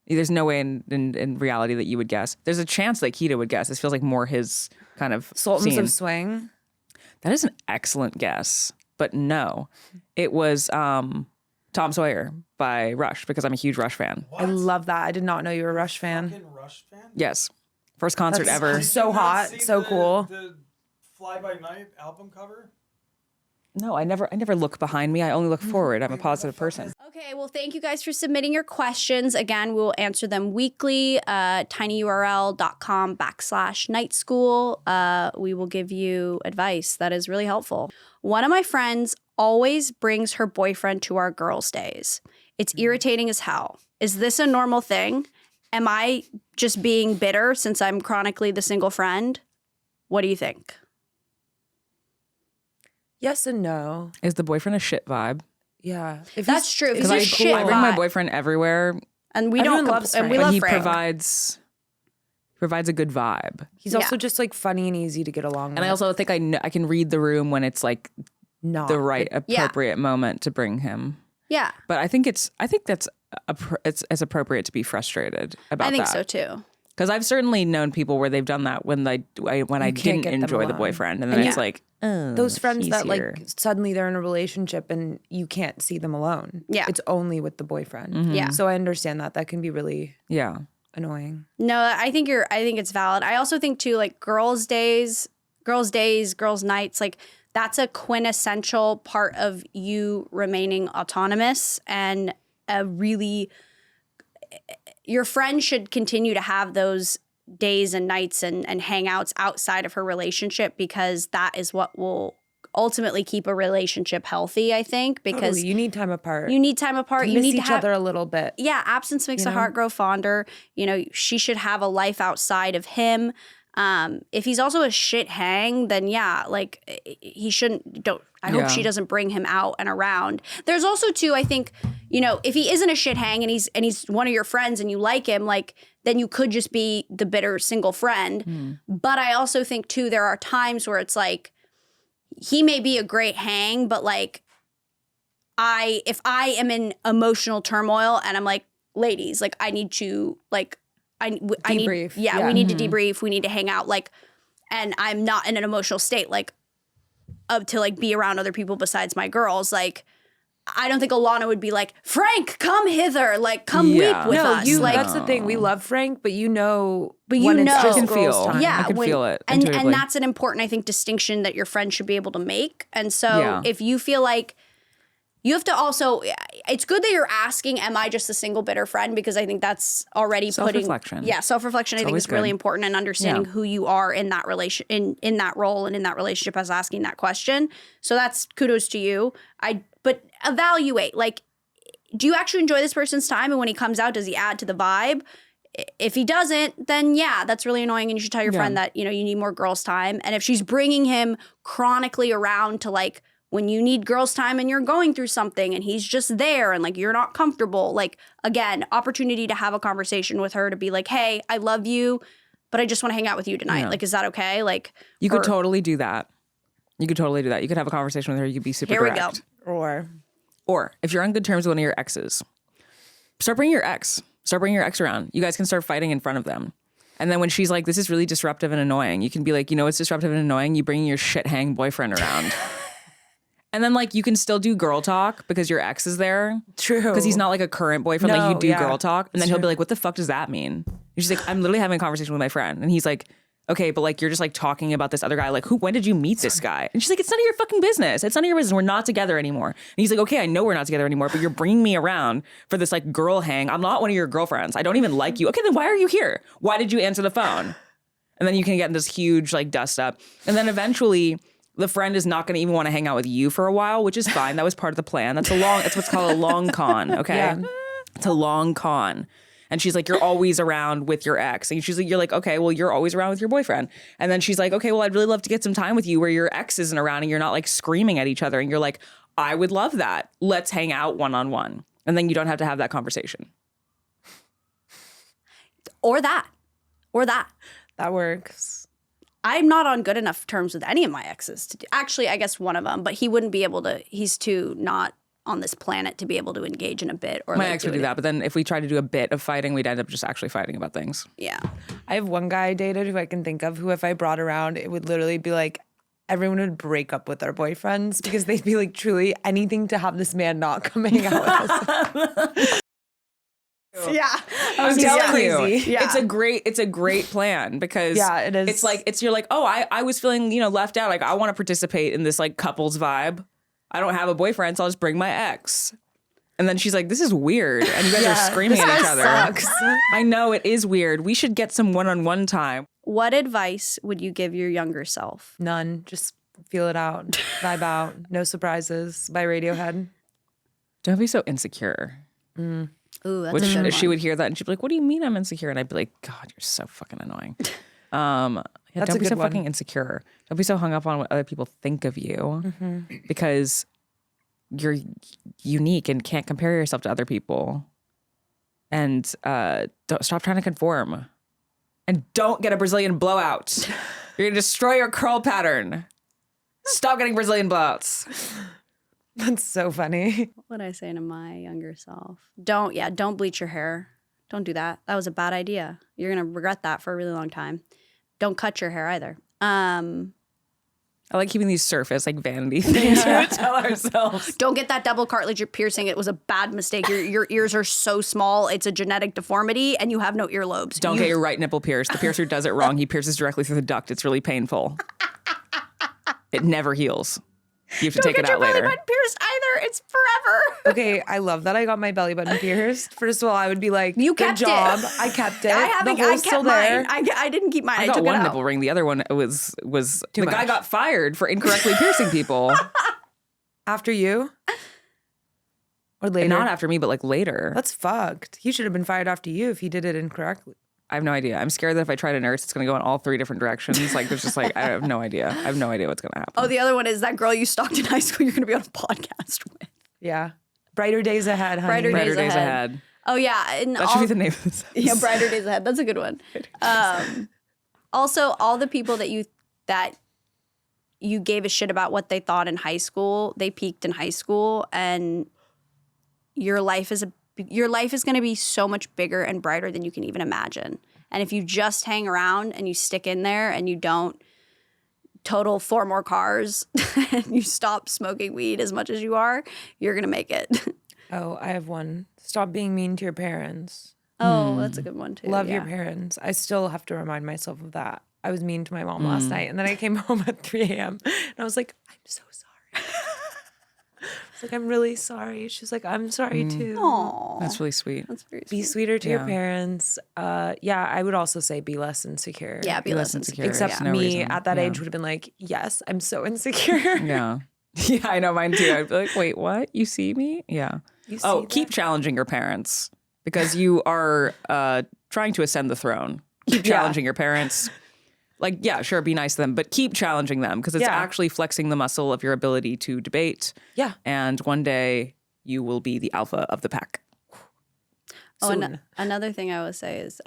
There's no way in reality that you would guess. There's a chance that Keida would guess. This feels like more his kind of Sultans scene. of Swing. That is an excellent guess, but no, it was Tom Sawyer by Rush because I'm a huge Rush fan. I love that. I did not know you were a Rush fan. Fucking Rush fan? Yes, first concert That's ever. so hot, so cool. The Fly By Night album cover? No, I never look behind me. I only look forward. I'm a positive person. Okay, well, thank you guys for submitting your questions. Again, we will answer them weekly. tinyurl.com/night school. We will give you advice that is really helpful. One of my friends always brings her boyfriend to our girls' days. It's irritating as hell. Is this a normal thing? Am I just being bitter since I'm chronically the single friend? What do you think? Yes and no. Is the boyfriend a shit vibe? Yeah. If That's he's- true. If if he's a he's shit I bring my vibe. boyfriend everywhere, And we Everyone don't loves and we Frank. but love he Frank. provides a good vibe. He's also just like funny and easy to get along with. And I also think I can read the room when it's like not the right appropriate moment to bring him. Yeah, But I think it's as appropriate to be frustrated about I think that. so too. Because I've certainly known people where they've done that when I can't didn't get them enjoy the alone. boyfriend, and then Yeah. it's like, oh, those friends he's that here. like suddenly they're in a relationship and you can't see them alone. Yeah. It's only with the boyfriend. Yeah. So I understand that. That can be really yeah, annoying. No, I think it's valid. I also think too, like girls' nights, like that's a quintessential part of you remaining autonomous and your friend should continue to have those days and nights and hangouts outside of her relationship because that is what will ultimately keep a relationship healthy, I think, because Totally. You need time apart. you need time apart. To You miss need each to have other a little bit. yeah, absence makes the heart grow fonder. You know, she should have a life outside of him. If he's also a shit hang, then yeah, like he shouldn't. I hope Yeah. she doesn't bring him out and around. There's also too, I think, you know, if he isn't a shit hang and he's one of your friends and you like him, like then you could just be the bitter single friend. But I also think too, there are times where it's like he may be a great hang, but like if I am in emotional turmoil and I'm like, ladies, like I need to like. I need, Debrief. yeah, Yeah. we need to debrief. We need to hang out. Like, and I'm not in an emotional state, like, to like be around other people besides my girls. Like, I don't think Alana would be like, Frank, come hither. Like, come Yeah. weep with No, us. that's Like, the thing. We love Frank, but you know But you when it's know- just I can girls' feel. time. yeah, I can feel it and intuitively. that's an important, I think, distinction that your friend should be able to make. And so, Yeah. if you feel like you have to also, it's good that you're asking, am I just a single bitter friend? Because I think that's already Self-reflection. putting, yeah, self-reflection. I think always is really good. important, and understanding Yeah. who you are in that relation, in that role and in that relationship as asking that question. So that's kudos to you. But evaluate, like, do you actually enjoy this person's time? And when he comes out, does he add to the vibe? if he doesn't, then yeah, that's really annoying. And you should tell your friend that, you know, you need more girls' time. And if she's bringing him chronically around to like when you need girls' time and you're going through something and he's just there and like you're not comfortable, like again, opportunity to have a conversation with her to be like, hey, I love you, but I just want to hang out with you tonight. Yeah. Like, is that okay? Like, You could totally do that. You could totally do that. You could have a conversation with her. You could be super direct. Here we go. Or If you're on good terms with one of your exes, start bringing your ex. Start bringing your ex around. You guys can start fighting in front of them. And then when she's like, this is really disruptive and annoying, you can be like, you know what's disruptive and annoying? You bringing your shit hang boyfriend around. And then like you can still do girl talk because your ex is there. True. Because he's not like a current boyfriend. No, like you do yeah. girl talk. And then he'll be like, what the fuck does that mean? And she's like, I'm literally having a conversation with my friend. And he's like, okay, but like you're just like talking about this other guy. Like, when did you meet this guy? And she's like, it's none of your fucking business. It's none of your business. We're not together anymore. And he's like, okay, I know we're not together anymore, but you're bringing me around for this like girl hang. I'm not one of your girlfriends. I don't even like you. Okay, then why are you here? Why did you answer the phone? And then you can get in this huge like dust up. And then eventually the friend is not going to even want to hang out with you for a while, which is fine. That was part of the plan. It's what's called a long con. Okay. Yeah. It's a long con. And she's like, you're always around with your ex. And she's like, you're like, okay, well, you're always around with your boyfriend. And then she's like, okay, well, I'd really love to get some time with you where your ex isn't around and you're not like screaming at each other. And you're like, I would love that. Let's hang out one-on-one. And then you don't have to have that conversation. Or that. that works. I'm not on good enough terms with any of my exes to do. Actually, I guess one of them, but he wouldn't be able to. He's too not on this planet to be able to engage in a bit. Or My like, ex would do that. But then if we tried to do a bit of fighting, we'd end up just actually fighting about things. Yeah. I have one guy I dated who I can think of who, if I brought around, it would literally be like everyone would break up with their boyfriends because they'd be like, truly anything to have this man not come hang out with us. Yeah. I'm He's telling crazy. you, Yeah. it's a great plan because Yeah, it is. You're like, oh, I was feeling, left out. Like I want to participate in this like couples vibe. I don't have a boyfriend, so I'll just bring my ex. And then she's like, this is weird. And you guys are screaming at each other. Sucks. I know it is weird. We should get some one-on-one time. What advice would you give your younger self? None. Just feel it out. Vibe out. No surprises by Radiohead. Don't be so insecure. Ooh, that's Which a good one. she would hear that and she'd be like, what do you mean I'm insecure? And I'd be like, God, you're so fucking annoying. That's don't a be so good one. fucking insecure. Don't be so hung up on what other people think of you because you're unique and can't compare yourself to other people. And don't stop trying to conform. And don't get a Brazilian blowout. You're gonna destroy your curl pattern. Stop getting Brazilian blowouts. That's so funny. What would I say to my younger self? Don't bleach your hair. Don't do that. That was a bad idea. You're going to regret that for a really long time. Don't cut your hair either. I like keeping these surface, like vanity things to tell ourselves. Don't get that double cartilage piercing. It was a bad mistake. Your ears are so small. It's a genetic deformity and you have no earlobes. Don't get your right nipple pierced. The piercer does it wrong. He pierces directly through the duct. It's really painful. It never heals. You have to take it out Don't get your belly later. button pierced either. It's forever. Okay, I love that I got my belly button pierced. First of all, I would be like, You good kept it. job. I kept it. I haven't. The I hole's kept still there. mine. I didn't keep mine. I I got took one it out. nipple ring. The other one was the guy much. got fired for incorrectly piercing people. After you? Or later? Not after me, but like later. That's fucked. He should have been fired after you if he did it incorrectly. I have no idea. I'm scared that if I try to nurse, it's going to go in all three different directions. Like, there's just like, I have no idea. I have no idea what's going to happen. Oh, the other one is that girl you stalked in high school. You're going to be on a podcast with. Yeah. Brighter days ahead, honey. Brighter Brighter days ahead. ahead. Oh yeah, and That should be the name of this. Yeah, brighter days ahead. That's a good one. Also, all the people that you gave a shit about what they thought in high school, they peaked in high school, and your life is going to be so much bigger and brighter than you can even imagine. And if you just hang around and you stick in there and you don't total 4 more cars and you stop smoking weed as much as you are, you're going to make it. Oh, I have one. Stop being mean to your parents. Oh, that's a good one too. Love yeah. your parents. I still have to remind myself of that. I was mean to my mom last night, and then I came home at 3 a.m. and I was like, I'm so sorry. I was like, I'm really sorry. She's like, I'm sorry too. Aw, That's really sweet. that's very Be sweet. sweeter to your Yeah. parents. Yeah, I would also say be less insecure. Yeah, be less less insecure. insecure. Except no me reason. at that Yeah. age would have been like, yes, I'm so insecure. Yeah. Yeah, I know mine too. I'd be like, wait, what? You see me? Yeah. You Oh, see keep that? challenging your parents. because you are trying to ascend the throne. Keep challenging your parents. Like, yeah, sure, be nice to them, but keep challenging them because it's actually flexing the muscle of your ability to debate. Yeah. And one day you will be the alpha of the pack. Another thing I would say is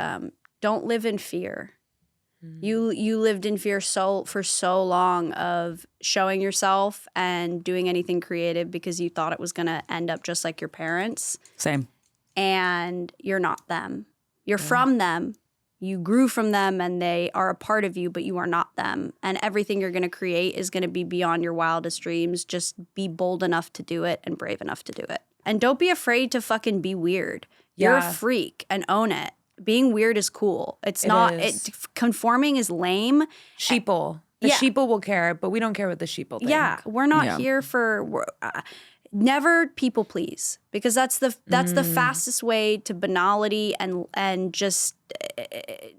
don't live in fear. You lived in fear for so long of showing yourself and doing anything creative because you thought it was going to end up just like your parents. Same. And you're not them. You're from them. You grew from them and they are a part of you, but you are not them. And everything you're going to create is going to be beyond your wildest dreams. Just be bold enough to do it and brave enough to do it. And don't be afraid to fucking be weird. You're a freak and own it. Being weird is cool. It's not. Conforming is lame. Sheeple. The sheeple will care, but we don't care what the sheeple think. Yeah, we're not here for. Never people please, because that's the fastest way to banality and just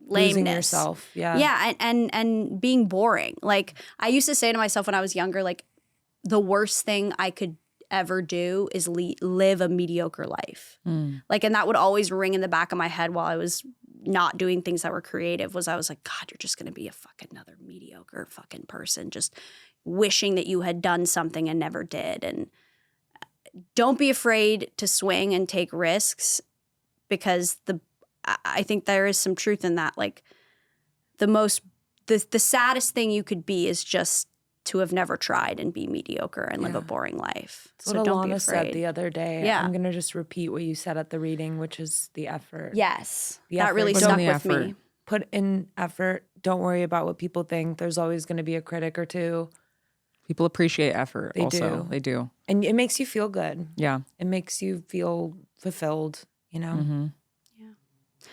lameness. Losing yourself. Yeah, and being boring. Like I used to say to myself when I was younger, like the worst thing I could ever do is live a mediocre life. Like, and that would always ring in the back of my head while I was not doing things that were creative. I was like, God, you're just gonna be a fucking another mediocre fucking person, just wishing that you had done something and never did. And don't be afraid to swing and take risks, because I think there is some truth in that. Like the saddest thing you could be is just to have never tried and be mediocre and live a boring life. That's so what don't be Alana afraid. said the other day. Yeah. I'm going to just repeat what you said at the reading, which is the effort. Yes. The That effort. really Put stuck in with the me. effort. Put in effort. Don't worry about what people think. There's always going to be a critic or two. People appreciate effort They also. do. They do. And it makes you feel good. Yeah. It makes you feel fulfilled, you know?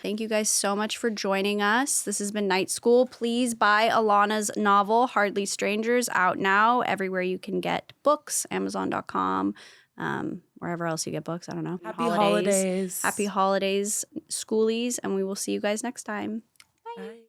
Thank you guys so much for joining us. This has been Night School. Please buy Alana's novel, Hardly Strangers, out now everywhere you can get books, Amazon.com, wherever else you get books. I don't know. Happy holidays. Happy holidays, schoolies, and we will see you guys next time. Bye.